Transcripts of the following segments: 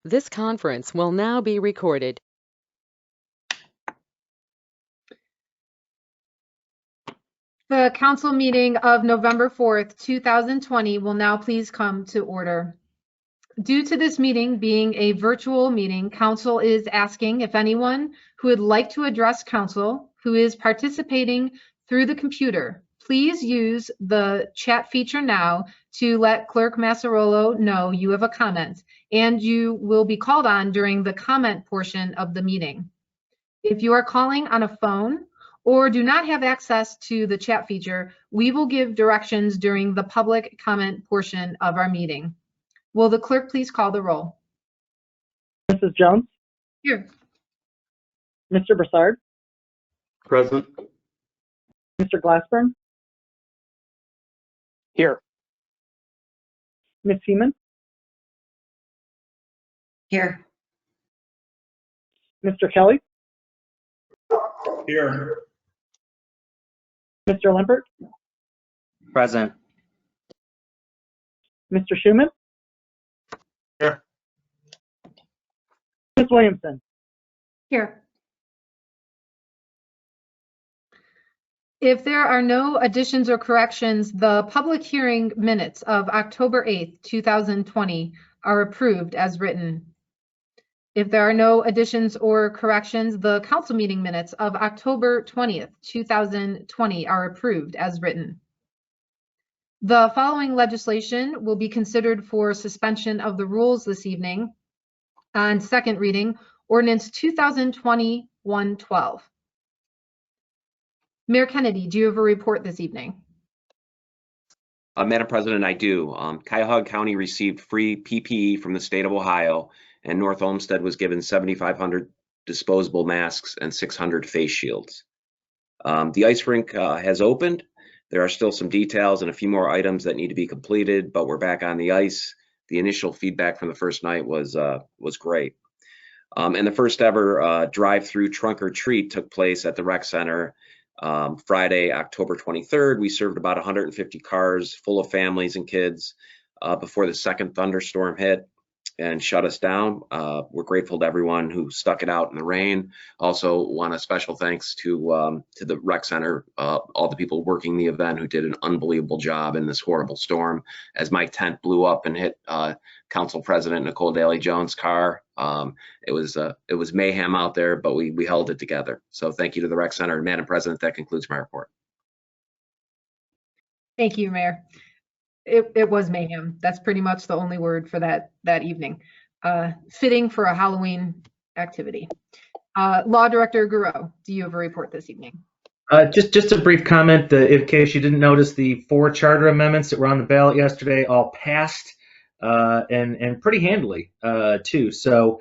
This conference will now be recorded. The council meeting of November 4th, 2020 will now please come to order. Due to this meeting being a virtual meeting, council is asking if anyone who would like to address council who is participating through the computer, please use the chat feature now to let Clerk Massarolo know you have a comment, and you will be called on during the comment portion of the meeting. If you are calling on a phone or do not have access to the chat feature, we will give directions during the public comment portion of our meeting. Will the clerk please call the roll? Mrs. Jones? Here. Mr. Broussard? Present. Mr. Glassburn? Here. Ms. Heeman? Here. Mr. Kelly? Here. Mr. Limpert? Present. Mr. Schuman? Here. Ms. Williamson? Here. If there are no additions or corrections, the public hearing minutes of October 8th, 2020 are approved as written. If there are no additions or corrections, the council meeting minutes of October 20th, 2020 are approved as written. The following legislation will be considered for suspension of the rules this evening. On second reading, ordinance 2020-112. Mayor Kennedy, do you have a report this evening? Madam President, I do. Cuyahoga County received free PPE from the state of Ohio, and North Olmsted was given 7,500 disposable masks and 600 face shields. The ice rink has opened. There are still some details and a few more items that need to be completed, but we're back on the ice. The initial feedback from the first night was great. And the first ever drive-through trunk or treat took place at the rec center Friday, October 23rd. We served about 150 cars full of families and kids before the second thunderstorm hit and shut us down. We're grateful to everyone who stuck it out in the rain. Also want a special thanks to the rec center, all the people working the event who did an unbelievable job in this horrible storm. As my tent blew up and hit Council President Nicole Daly Jones' car, it was mayhem out there, but we held it together. So thank you to the rec center. And Madam President, that concludes my report. Thank you, Mayor. It was mayhem. That's pretty much the only word for that evening. Fitting for a Halloween activity. Law Director Gouraud, do you have a report this evening? Just a brief comment, in case you didn't notice, the 4 charter amendments that were on the ballot yesterday all passed, and pretty handily too. So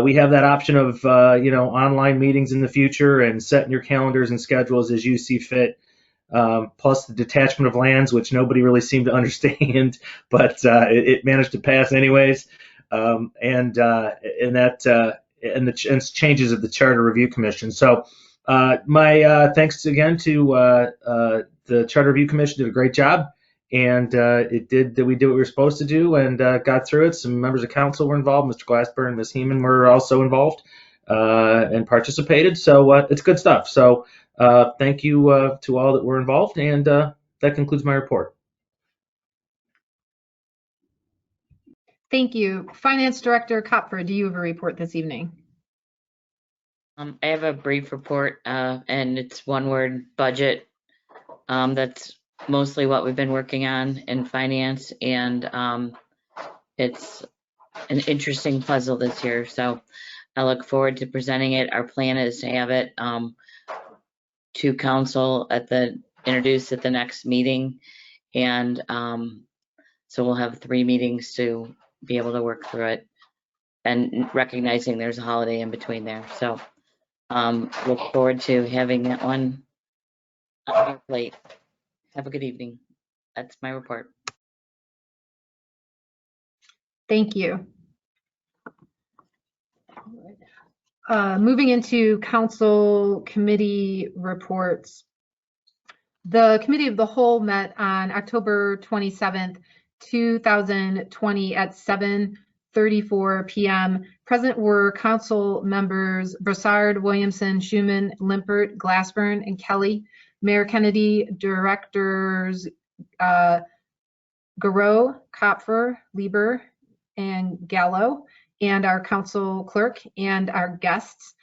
we have that option of online meetings in the future and setting your calendars and schedules as you see fit. Plus the detachment of lands, which nobody really seemed to understand, but it managed to pass anyways. And the changes of the Charter Review Commission. So my thanks again to the Charter Review Commission. Did a great job, and we did what we were supposed to do and got through it. Some members of council were involved. Mr. Glassburn and Ms. Heeman were also involved and participated. So it's good stuff. So thank you to all that were involved, and that concludes my report. Thank you. Finance Director Kopfer, do you have a report this evening? I have a brief report, and it's one word: budget. That's mostly what we've been working on in finance, and it's an interesting puzzle this year. So I look forward to presenting it. Our plan is to have it to council introduced at the next meeting, and so we'll have 3 meetings to be able to work through it, and recognizing there's a holiday in between there. So look forward to having that one on our plate. Have a good evening. That's my report. Thank you. Moving into council committee reports. The Committee of the Whole met on October 27th, 2020 at 7:30 5:34 p.m. Present were council members Brassard, Williamson, Schuman, Limpert, Glassburn, and Kelly. Mayor Kennedy, directors Garreau, Kopfer, Lieber, and Gallo, and our council clerk and our guests.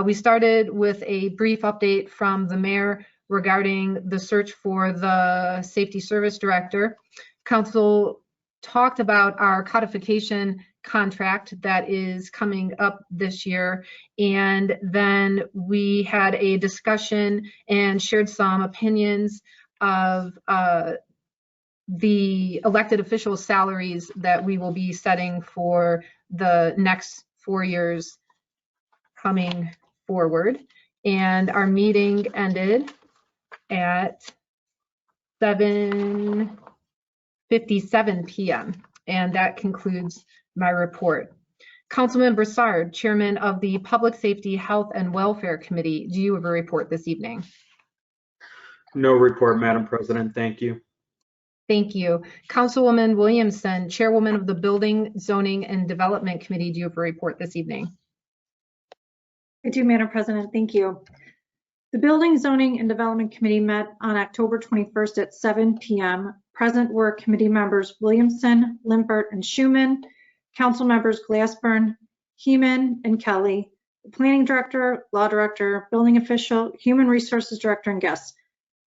We started with a brief update from the mayor regarding the search for the safety service director. Council talked about our codification contract that is coming up this year, and then we had a discussion and shared some opinions of the elected official salaries that we will be setting for the next 4 years coming forward. And our meeting ended at 7:57 p.m. And that concludes my report. Councilman Brassard, Chairman of the Public Safety, Health, and Welfare Committee, do you have a report this evening? No report, Madam President. Thank you. Thank you. Councilwoman Williamson, Chairwoman of the Building, Zoning, and Development Committee, do you have a report this evening? I do, Madam President. Thank you. The Building, Zoning, and Development Committee met on October 21st at 7 p.m. Present were committee members Williamson, Limpert, and Schuman, council members Glassburn, Heeman, and Kelly, the planning director, law director, building official, human resources director, and guests.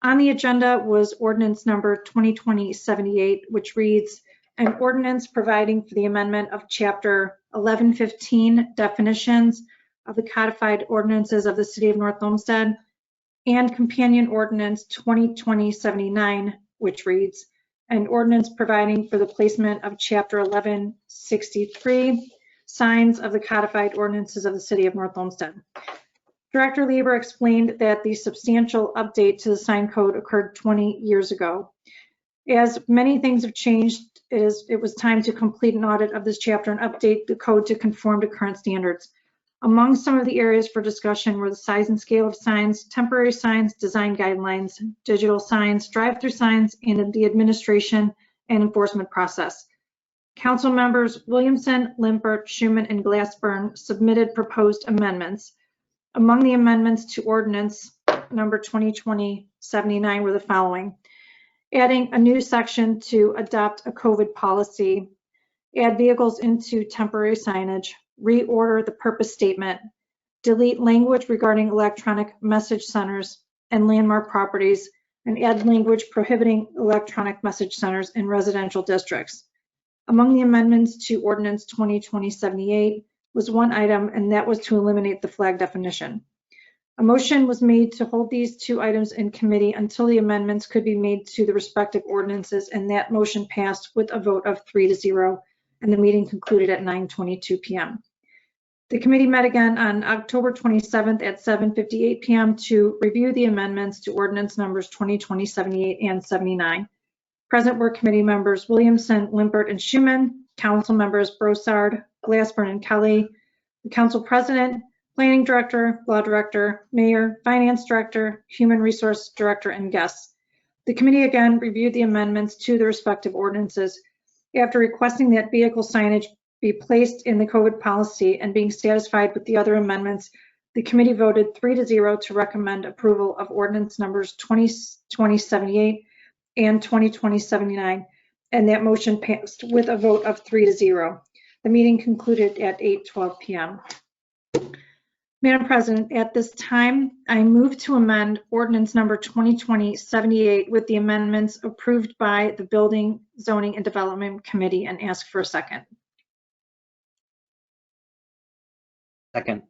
On the agenda was ordinance number 2020-78, which reads, an ordinance providing for the amendment of chapter 1115 definitions of the codified ordinances of the city of North Olmsted, and companion ordinance 2020-79, which reads, an ordinance providing for the placement of chapter 1163 signs of the codified ordinances of the city of North Olmsted. Director Lieber explained that the substantial update to the sign code occurred 20 years ago. As many things have changed, it was time to complete an audit of this chapter and update the code to conform to current standards. Among some of the areas for discussion were the size and scale of signs, temporary signs, design guidelines, digital signs, drive-through signs, and the administration and enforcement process. Council members Williamson, Limpert, Schuman, and Glassburn submitted proposed amendments. Among the amendments to ordinance number 2020-79 were the following: adding a new section to adopt a COVID policy, add vehicles into temporary signage, reorder the purpose statement, delete language regarding electronic message centers and landmark properties, and add language prohibiting electronic message centers in residential districts. Among the amendments to ordinance 2020-78 was one item, and that was to eliminate the flag definition. A motion was made to hold these two items in committee until the amendments could be made to the respective ordinances, and that motion passed with a vote of 3-0, and the meeting concluded at 9:22 p.m. The committee met again on October 27th at 7:58 p.m. to review the amendments to ordinance numbers 2020-78 and 79. Present were committee members Williamson, Limpert, and Schuman, council members Brassard, Glassburn, and Kelly, the council president, planning director, law director, mayor, finance director, human resource director, and guests. The committee again reviewed the amendments to the respective ordinances. After requesting that vehicle signage be placed in the COVID policy and being satisfied with the other amendments, the committee voted 3-0 to recommend approval of ordinance numbers 2020-78 and 2020-79, and that motion passed with a vote of 3-0. The meeting concluded at 8:12 p.m. Madam President, at this time, I move to amend ordinance number 2020-78 with the amendments approved by the Building, Zoning, and Development Committee and ask for a second. Second.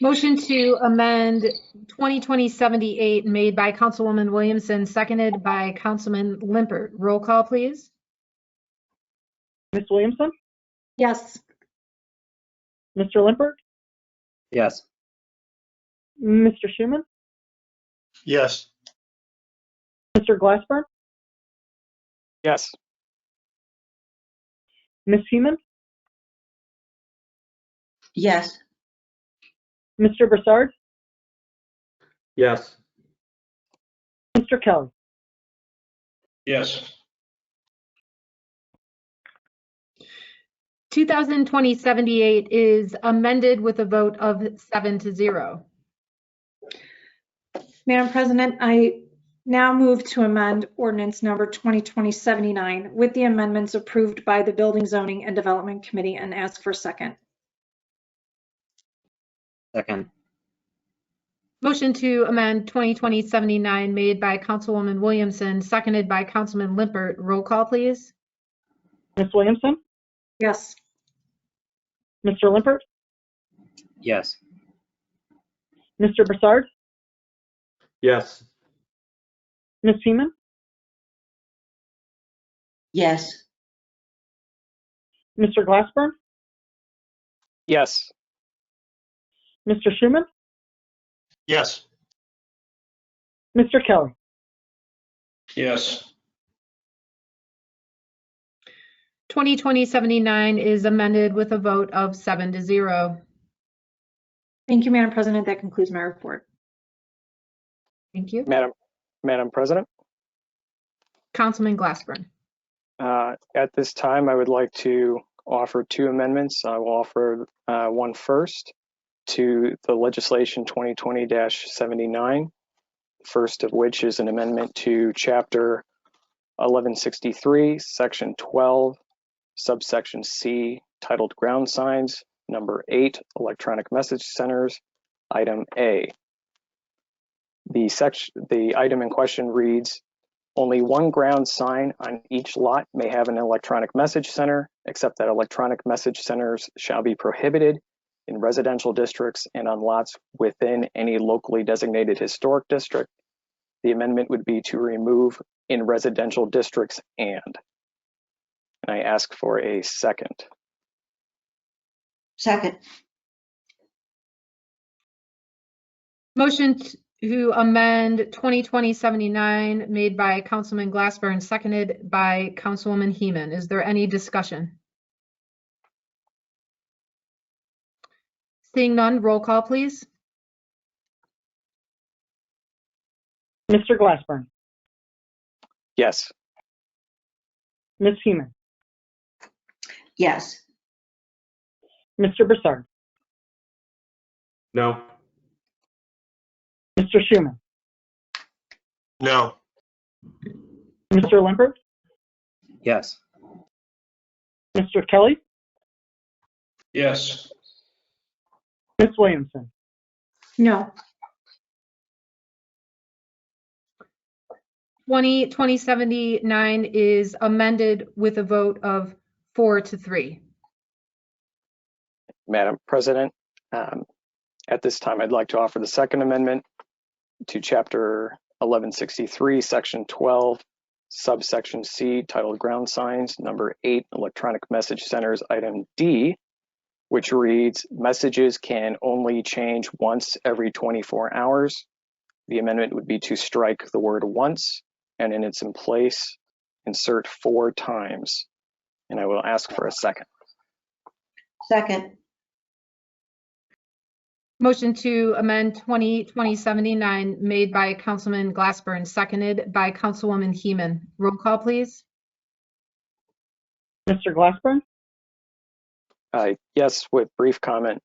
Motion to amend 2020-78 made by Councilwoman Williamson, seconded by Councilman Limpert. Roll call, please. Ms. Williamson, Yes. Mr. Limpert, Yes. Mr. Schuman, Yes. Mr. Glassburn, Yes. Ms. Heeman, Yes. Mr. Brassard, Yes. Mr. Kelly. Yes. 2020-78 is amended with a vote of 7-0. Madam President, I now move to amend ordinance number 2020-79 with the amendments approved by the Building, Zoning, and Development Committee and ask for a second. Second. Motion to amend 2020-79 made by Councilwoman Williamson, seconded by Councilman Limpert. Roll call, please. Ms. Williamson, Yes. Mr. Limpert, Yes. Mr. Broussard, Yes. Ms. Heeman, Yes. Mr. Glassburn, Yes. Mr. Schuman, Yes. Mr. Kelly. Yes. 2020-79 is amended with a vote of 7-0. Thank you, Madam President. That concludes my report. Thank you. Madam President, Councilman Glassburn. at this time, I would like to offer two amendments. I will offer one first to the legislation 2020-79, first of which is an amendment to Chapter 1163, Section 12, subsection C, titled Ground Signs, number 8, Electronic Message Centers, item A. The item in question reads, only one ground sign on each lot may have an electronic message center, except that electronic message centers shall be prohibited in residential districts and on lots within any locally designated historic district. The amendment would be to remove in residential districts and I ask for a second. Second. Motion to amend 2020-79 made by Councilman Glassburn, seconded by Councilwoman Heeman. Is there any discussion? Seeing none, roll call, please. Mr. Glassburn, Yes. Ms. Heeman, Yes. Mr. Broussard, No. Mr. Schuman, No. Mr. Limpert, Yes. Mr. Kelly, Yes. Ms. Williamson. No. 2020-79 is amended with a vote of 4-3. Madam President, at this time, I'd like to offer the second amendment to Chapter 1163, Section 12, subsection C, titled Ground Signs, number 8, Electronic Message Centers, item D, which reads, messages can only change once every 24 hours. The amendment would be to strike the word once and in its place, insert 4 times. And I will ask for a second. Second. Motion to amend 2020-79 made by Councilman Glassburn, seconded by Councilwoman Heeman. Roll call, please. Mr. Glassburn, Yes, with brief comment.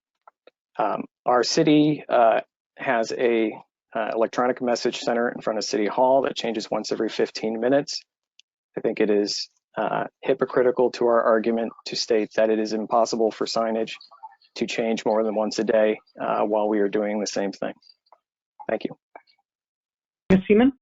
Our city has a electronic message center in front of City Hall that changes once every 15 minutes. I think it is hypocritical to our argument to state that it is impossible for signage to change more than once a day while we are doing the same thing. Thank you. Ms. Heeman,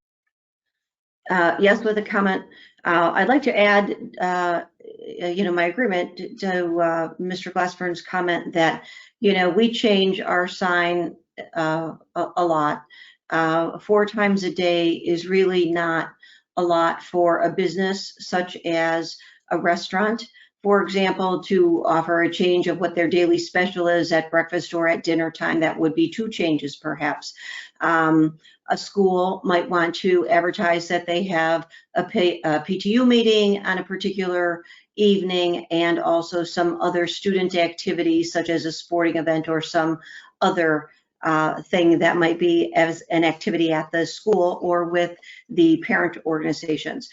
Yes, with a comment. I'd like to add, my agreement to Mr. Glassburn's comment that, we change our sign a lot. 4 times a day is really not a lot for a business such as a restaurant. For example, to offer a change of what their daily special is at breakfast or at dinner time, that would be 2 changes perhaps. A school might want to advertise that they have a PTU meeting on a particular evening and also some other student activities such as a sporting event or some other thing that might be as an activity at the school or with the parent organizations.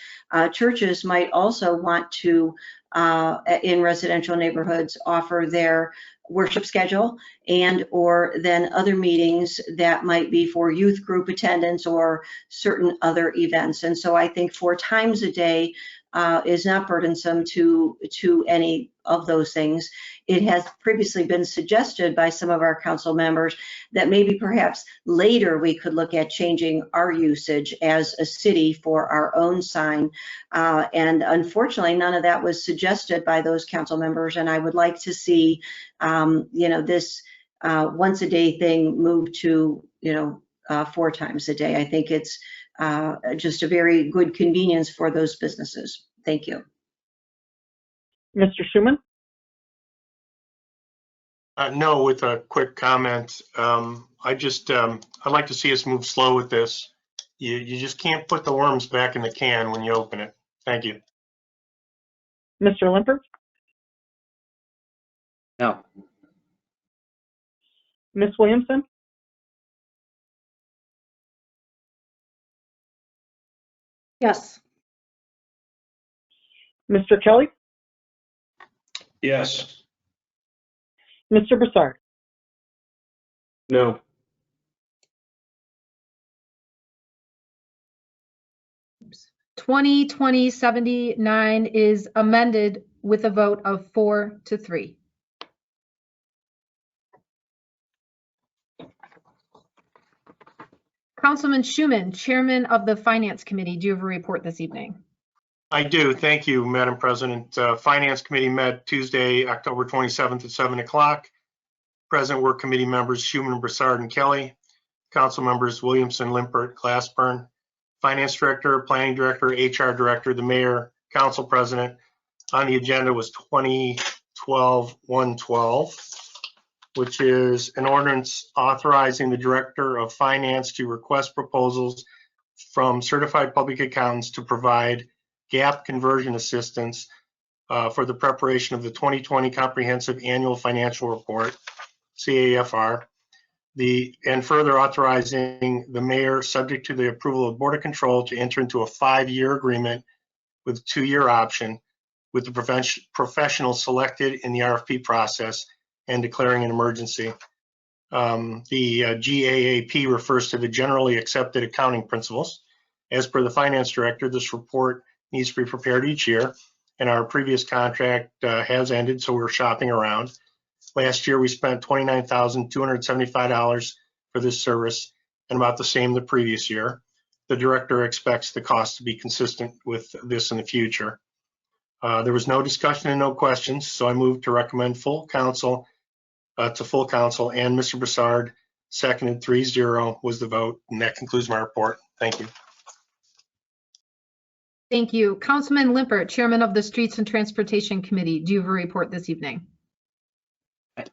Churches might also want to in residential neighborhoods offer their worship schedule and or then other meetings that might be for youth group attendance or certain other events. And so I think 4 times a day is not burdensome to any of those things. It has previously been suggested by some of our council members that maybe perhaps later we could look at changing our usage as a city for our own sign. And unfortunately, none of that was suggested by those council members. And I would like to see, this once a day thing move to, 4 times a day. I think it's just a very good convenience for those businesses. Thank you. Mr. Schuman? No, with a quick comment. I'd like to see us move slow with this. You just can't put the worms back in the can when you open it. Thank you. Mr. Limpert? No. Ms. Williamson? Yes. Mr. Kelly? Yes. Mr. Broussard? No. Oops. 2020-79 is amended with a vote of 4-3. Councilman Schuman, Chairman of the Finance Committee, do you have a report this evening? I do. Thank you, Madam President. Finance Committee met Tuesday, October 27th at 7 o'clock. Present were committee members Schuman, Broussard, and Kelly. Council members Williamson, Limpert, Glassburn. Finance Director, Planning Director, HR Director, the Mayor, Council President. On the agenda was 2012-112, which is an ordinance authorizing the Director of Finance to request proposals from certified public accountants to provide gap conversion assistance for the preparation of the 2020 Comprehensive Annual Financial Report, CAFR, and further authorizing the mayor, subject to the approval of Board of Control, to enter into a 5-year agreement with a 2-year option with the professional selected in the RFP process and declaring an emergency. The GAAP refers to the generally accepted accounting principles. As per the finance director, this report needs to be prepared each year, and our previous contract has ended, so we're shopping around. Last year, we spent $29,275 for this service, and about the same the previous year. The director expects the cost to be consistent with this in the future. There was no discussion and no questions, so I moved to recommend full council to full council, and Mr. Broussard seconded 3-0 was the vote, and that concludes my report. Thank you. Thank you. Councilman Limpert, Chairman of the Streets and Transportation Committee, do you have a report this evening?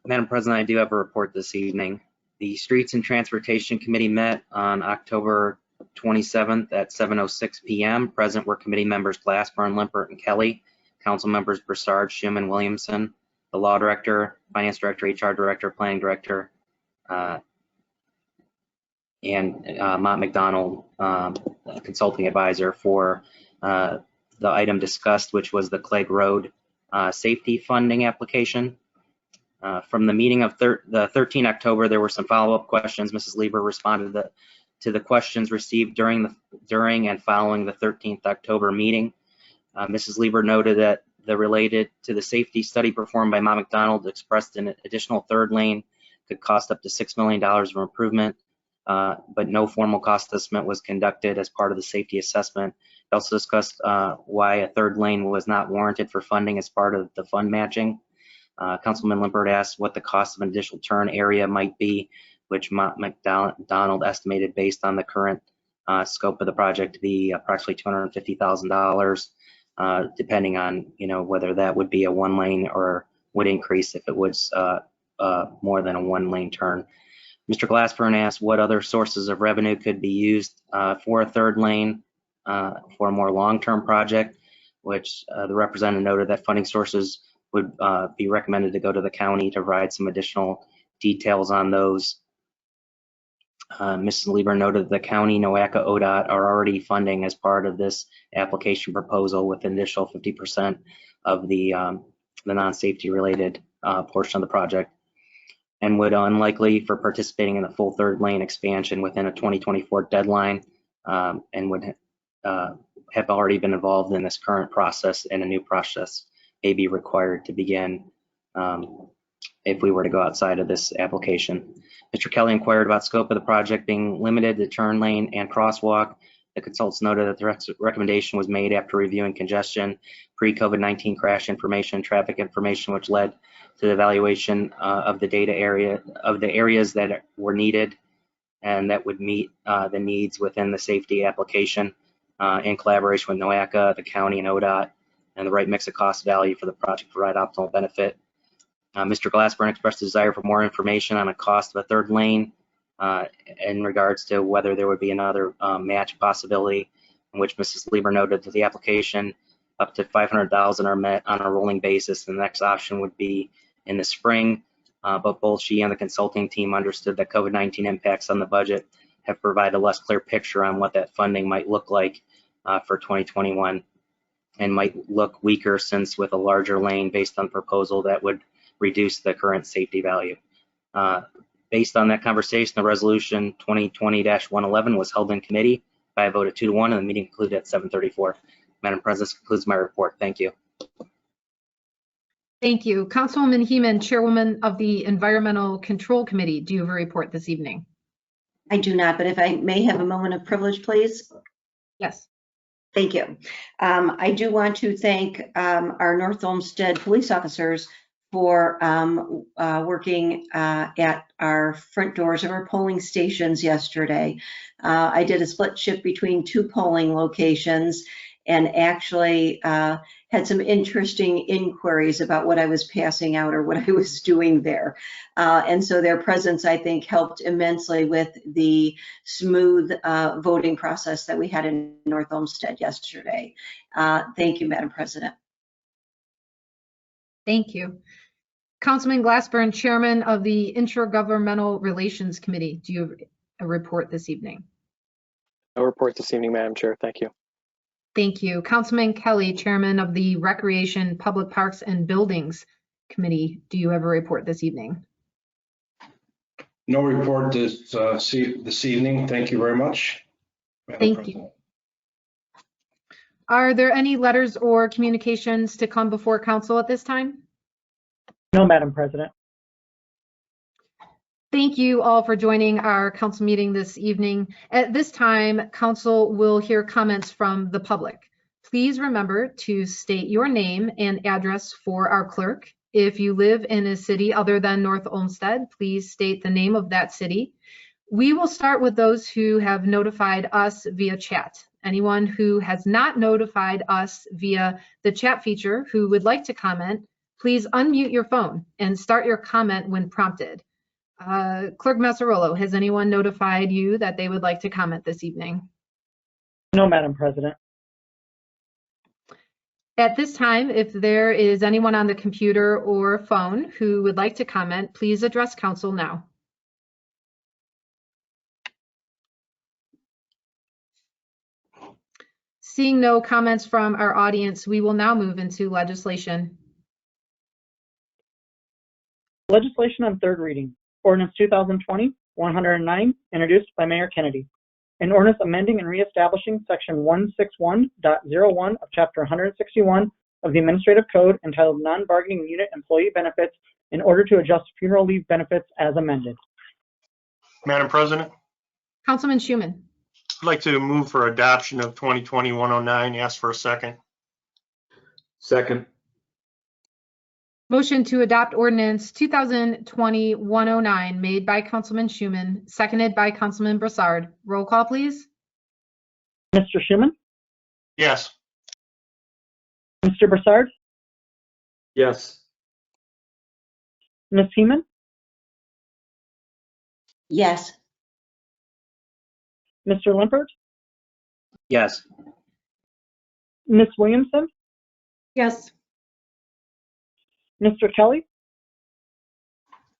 Madam President, I do have a report this evening. The Streets and Transportation Committee met on October 27th at 7:06 p.m. Present were committee members Glassburn, Limpert, and Kelly. Council members Broussard, Schuman, Williamson, the Law Director, Finance Director, HR Director, Planning Director, and Mott McDonald, Consulting Advisor for the item discussed, which was the Clegg Road safety funding application. From the meeting of the 13th October, there were some follow-up questions. Mrs. Lieber responded to the questions received during and following the 13th October meeting. Mrs. Lieber noted that related to the safety study performed by Mott McDonald expressed an additional third lane could cost up to $6 million of improvement, but no formal cost estimate was conducted as part of the safety assessment. They also discussed why a third lane was not warranted for funding as part of the fund matching. Councilman Limpert asked what the cost of an additional turn area might be, which Mott McDonald estimated based on the current scope of the project to be approximately $250,000, depending on whether that would be a 1-lane or would increase if it was more than a 1-lane turn. Mr. Glassburn asked what other sources of revenue could be used for a third lane for a more long-term project, which the representative noted that funding sources would be recommended to go to the county to provide some additional details on those. Mrs. Lieber noted the county, NOACA, ODOT are already funding as part of this application proposal with an initial 50% of the non-safety related portion of the project, and would unlikely for participating in the full third lane expansion within a 2024 deadline, and would have already been involved in this current process, and a new process may be required to begin if we were to go outside of this application. Mr. Kelly inquired about scope of the project being limited to turn lane and crosswalk. The consultants noted that the recommendation was made after reviewing congestion, pre-COVID-19 crash information, traffic information, which led to the evaluation of the data area of the areas that were needed and that would meet the needs within the safety application in collaboration with NOACA, the county, and ODOT, and the right mix of cost value for the project to provide optimal benefit. Mr. Glassburn expressed a desire for more information on the cost of a third lane in regards to whether there would be another match possibility, in which Mrs. Lieber noted that the application up to $500,000 are met on a rolling basis. The next option would be in the spring, but both she and the consulting team understood that COVID-19 impacts on the budget have provided a less clear picture on what that funding might look like for 2021, and might look weaker since with a larger lane based on proposal that would reduce the current safety value. Based on that conversation, the resolution 2020-111 was held in committee by a vote of 2-1, and the meeting concluded at 7:34. Madam President, this concludes my report. Thank you. Thank you. Councilwoman Heeman, Chairwoman of the Environmental Control Committee, do you have a report this evening? I do not, but if I may have a moment of privilege, please. Yes. Thank you. I do want to thank our North Olmsted police officers for working at our front doors of our polling stations yesterday. I did a split shift between 2 polling locations, and actually had some interesting inquiries about what I was passing out or what I was doing there. And so their presence, I think, helped immensely with the smooth voting process that we had in North Olmsted yesterday. Thank you, Madam President. Thank you. Councilman Glassburn, Chairman of the Intergovernmental Relations Committee, do you have a report this evening? No report this evening, Madam Chair. Thank you. Thank you. Councilman Kelly, Chairman of the Recreation, Public Parks and Buildings Committee, do you have a report this evening? No report this evening. Thank you very much, Madam Thank President. you. Are there any letters or communications to come before council at this time? No, Madam President. Thank you all for joining our council meeting this evening. At this time, council will hear comments from the public. Please remember to state your name and address for our clerk. If you live in a city other than North Olmsted, please state the name of that city. We will start with those who have notified us via chat. Anyone who has not notified us via the chat feature who would like to comment, please unmute your phone and start your comment when prompted. Clerk Massarolo, has anyone notified you that they would like to comment this evening? No, Madam President. At this time, if there is anyone on the computer or phone who would like to comment, please address council now. Seeing no comments from our audience, we will now move into legislation. Legislation on third reading. Ordinance 2020-109, introduced by Mayor Kennedy. An ordinance amending and reestablishing Section 161.01 of Chapter 161 of the Administrative Code entitled Non-Bargaining Unit Employee Benefits in order to adjust funeral leave benefits as amended. Madam President, Councilman Schuman. I'd like to move for adoption of 2020-109. Ask for a second. Second. Motion to adopt ordinance 2020-109 made by Councilman Schuman, seconded by Councilman Brassard. Roll call, please. Mr. Schuman? Yes. Mr. Brassard? Yes. Ms. Heeman? Yes. Mr. Limpert? Yes. Ms. Williamson? Yes. Mr. Kelly?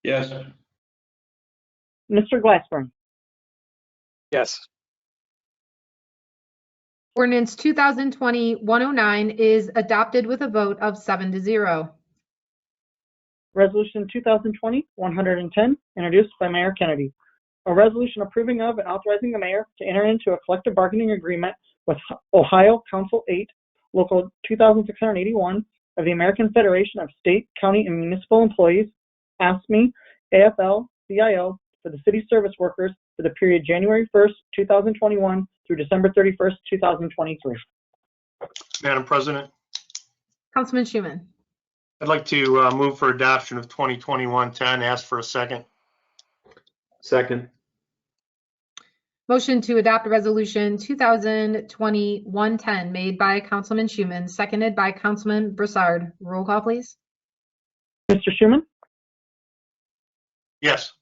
Yes. Mr. Glassburn? Yes. Ordinance 2020-109 is adopted with a vote of 7-0. Resolution 2020-110, introduced by Mayor Kennedy. A resolution approving of and authorizing the mayor to enter into a collective bargaining agreement with Ohio Council 8, Local 2681 of the American Federation of State, County, and Municipal Employees, AFSCME, AFL-CIO, for the city service workers for the period January 1st, 2021 through December 31st, 2023. Madam President, Councilman Schuman. I'd like to move for adoption of 2021-10. Ask for a second. Second. Motion to adopt resolution 2020-110 made by Councilman Schuman, seconded by Councilman Broussard. Roll call, please. Mr. Schuman? Yes.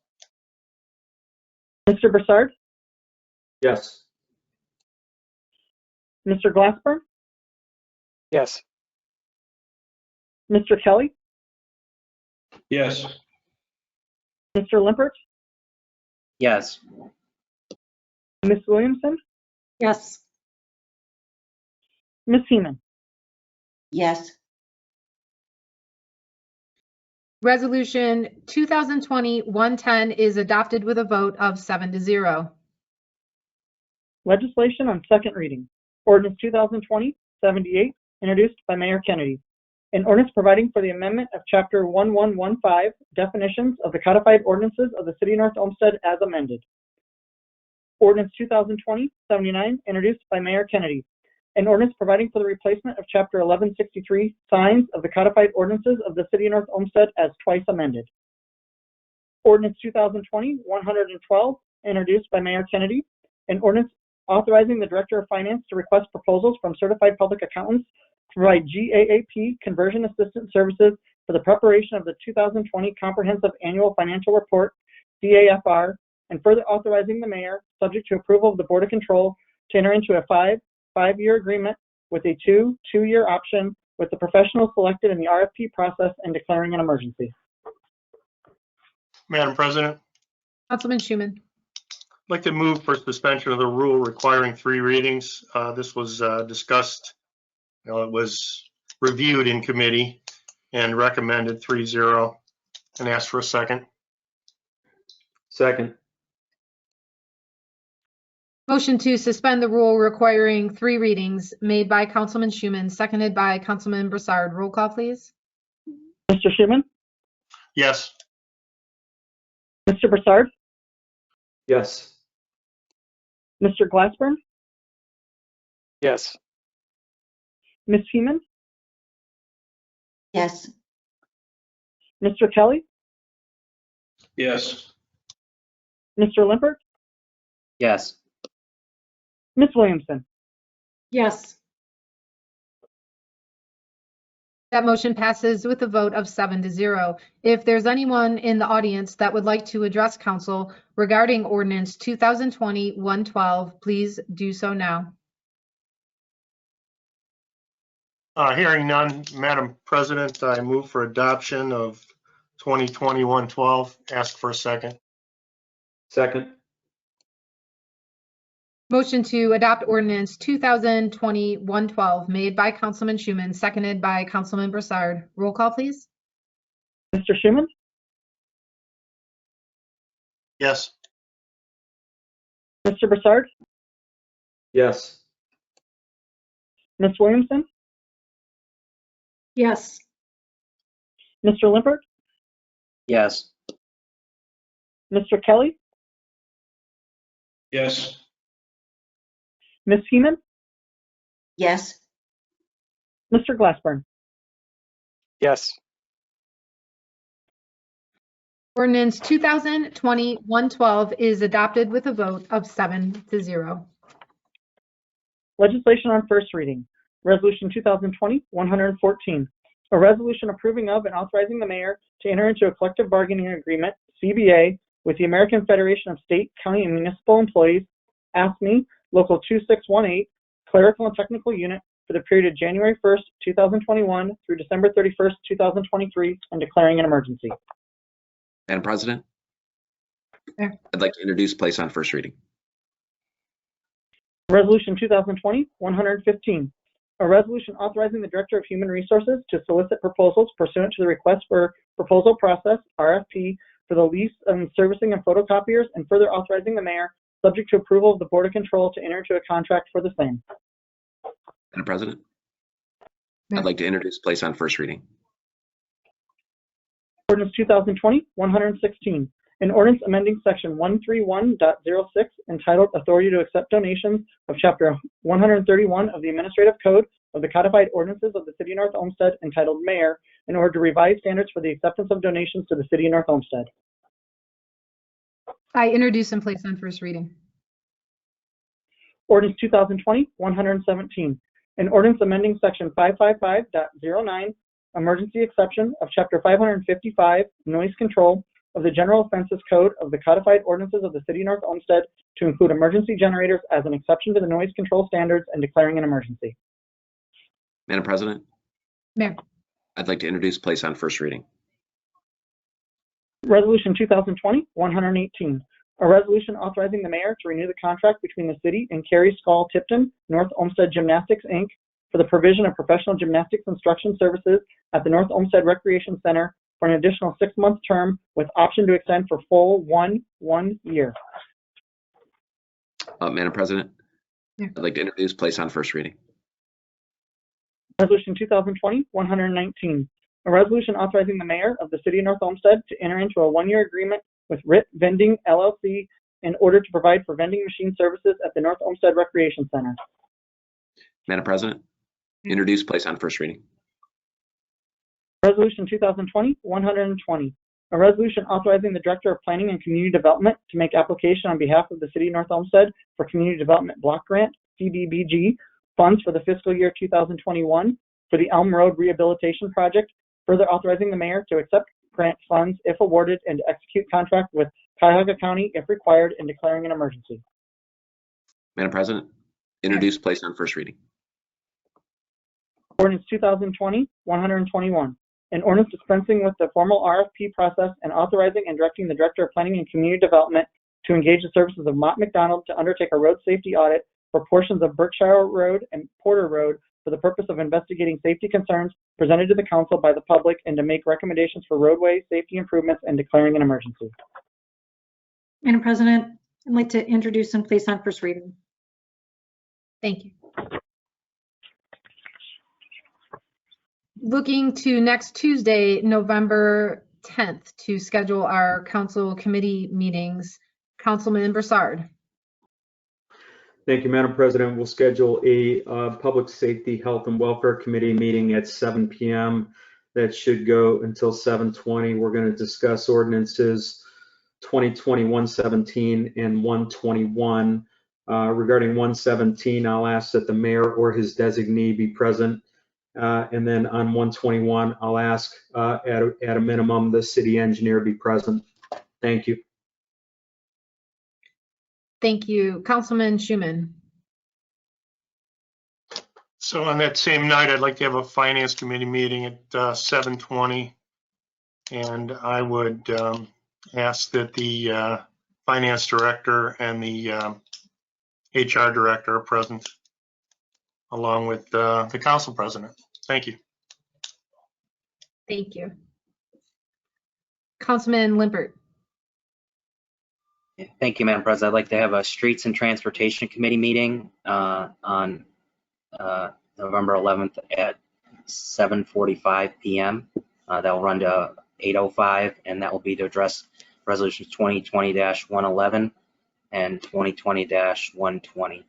Mr. Broussard? Yes. Mr. Glassburn? Yes. Mr. Kelly? Yes. Mr. Limpert? Yes. Ms. Williamson? Yes. Ms. Heeman? Yes. Resolution 2020-110 is adopted with a vote of 7-0. Legislation on second reading. Ordinance 2020-78, introduced by Mayor Kennedy. An ordinance providing for the amendment of Chapter 1115, definitions of the codified ordinances of the City of North Olmsted as amended. Ordinance 2020-79, introduced by Mayor Kennedy. An ordinance providing for the replacement of Chapter 1163, signs of the codified ordinances of the City of North Olmsted as twice amended. Ordinance 2020-112, introduced by Mayor Kennedy. An ordinance authorizing the Director of Finance to request proposals from certified public accountants to provide GAAP conversion assistance services for the preparation of the 2020 Comprehensive Annual Financial Report, CAFR, and further authorizing the mayor, subject to approval of the Board of Control, to enter into a five-year agreement with a two-year option with the professionals selected in the RFP process and declaring an emergency. Madam President, Councilman Schuman. I'd like to move for suspension of the rule requiring 3 readings. This was discussed, it was reviewed in committee and recommended 3-0, and ask for a second. Second. Motion to suspend the rule requiring 3 readings made by Councilman Schuman, seconded by Councilman Broussard. Roll call, please. Mr. Schuman? Yes. Mr. Broussard? Yes. Mr. Glassburn? Yes. Ms. Heeman? Yes. Mr. Kelly? Yes. Mr. Limpert? Yes. Ms. Williamson? Yes. That motion passes with a vote of 7-0. If there's anyone in the audience that would like to address council regarding ordinance 2020-112, please do so now. Hearing none, Madam President, I move for adoption of 2020-112. Ask for a second. Second. Motion to adopt ordinance 2020-112 made by Councilman Schuman, seconded by Councilman Broussard. Roll call, please. Mr. Schuman? Yes. Mr. Broussard? Yes. Ms. Williamson? Yes. Mr. Limpert? Yes. Mr. Kelly? Yes. Ms. Heeman? Yes. Mr. Glassburn? Yes. Ordinance 2020-112 is adopted with a vote of 7-0. Legislation on first reading. Resolution 2020-114. A resolution approving of and authorizing the mayor to enter into a collective bargaining agreement, CBA, with the American Federation of State, County, and Municipal Employees, AFSCME, Local 2618, Clerical and Technical Unit, for the period of January 1st, 2021 through December 31st, 2023, and declaring an emergency. Madam President? Yeah. I'd like to introduce place on first reading. Resolution 2020-115, a resolution authorizing the Director of Human Resources to solicit proposals pursuant to the request for proposal process, RFP, for the lease and servicing of photocopiers, and further authorizing the mayor, subject to approval of the Board of Control, to enter into a contract for the same. Madam President, Mayor. I'd like to introduce, place on first reading. Ordinance 2020-116, an ordinance amending section 131.06 entitled Authority to Accept Donations of Chapter 131 of the Administrative Code of the Codified Ordinances of the City of North Olmsted, entitled Mayor, in order to revise standards for the acceptance of donations to the City of North Olmsted. I introduce and place on first reading. Ordinance 2020-117, an ordinance amending section 555.09, emergency exception of Chapter 555, noise control, of the General Offenses Code of the Codified Ordinances of the City of North Olmsted to include emergency generators as an exception to the noise control standards and declaring an emergency. Madam President, Mayor. I'd like to introduce, place on first reading. Resolution 2020-118, a resolution authorizing the mayor to renew the contract between the city and Carrie Skull Tipton, North Olmsted Gymnastics, Inc., for the provision of professional gymnastics instruction services at the North Olmsted Recreation Center for an additional 6-month term with option to extend for full one year. Madam President, Yeah. I'd like to introduce, place on first reading. Resolution 2020-119, a resolution authorizing the mayor of the City of North Olmsted to enter into a 1-year agreement with RIT Vending, LLC, in order to provide for vending machine services at the North Olmsted Recreation Center. Madam President, introduce, place on first reading. Resolution 2020-120, a resolution authorizing the Director of Planning and Community Development to make application on behalf of the City of North Olmsted for Community Development Block Grant, CDBG, funds for the fiscal year 2021 for the Elm Road Rehabilitation Project, further authorizing the mayor to accept grant funds if awarded and to execute contract with Cuyahoga County if required, and declaring an emergency. Madam President, introduce, place on first reading. Ordinance 2020-121, an ordinance dispensing with the formal RFP process and authorizing and directing the Director of Planning and Community Development to engage the services of Mott McDonald to undertake a road safety audit for portions of Berkshire Road and Porter Road for the purpose of investigating safety concerns presented to the council by the public and to make recommendations for roadway safety improvements and declaring an emergency. Madam President, I'd like to introduce and place on first reading. Thank you. Looking to next Tuesday, November 10th, to schedule our council committee meetings. Councilman Broussard. Thank you, Madam President. We'll schedule a Public Safety, Health, and Welfare Committee meeting at 7 p.m. That should go until 7:20. We're going to discuss ordinances 2020-117 and 121. Regarding 117, I'll ask that the mayor or his designee be present. And then on 121, I'll ask at a minimum the city engineer be present. Thank you. Thank you. Councilman Schuman. So on that same night, I'd like to have a finance committee meeting at 7:20. And I would ask that the finance director and the HR director are present, along with the council president. Thank you. Thank you. Councilman Limpert. Thank you, Madam President. I'd like to have a Streets and Transportation Committee meeting on November 11th at 7:45 p.m. That will run to 8:05, and that will be to address resolutions 2020-111 and 2020-120.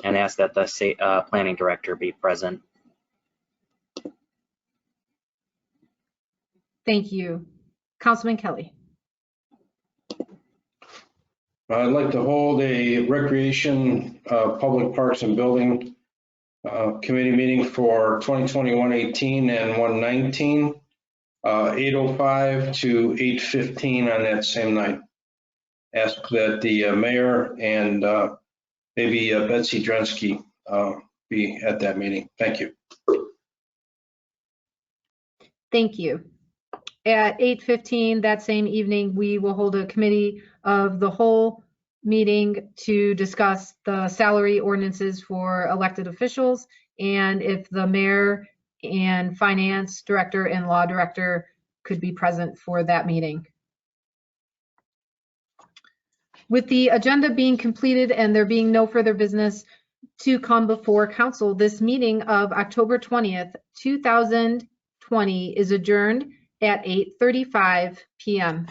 And ask that the planning director be present. Thank you. Councilman Kelly. I'd like to hold a recreation, public parks and building committee meeting for 2020-118 and 119, 8:05 to 8:15 on that same night. Ask that the mayor and maybe Betsy Drensky be at that meeting. Thank you. Thank you. At 8:15 that same evening, we will hold a committee of the whole meeting to discuss the salary ordinances for elected officials, and if the mayor and finance director and law director could be present for that meeting. With the agenda being completed and there being no further business to come before council, this meeting of October 20th, 2020 is adjourned at 8:35 p.m.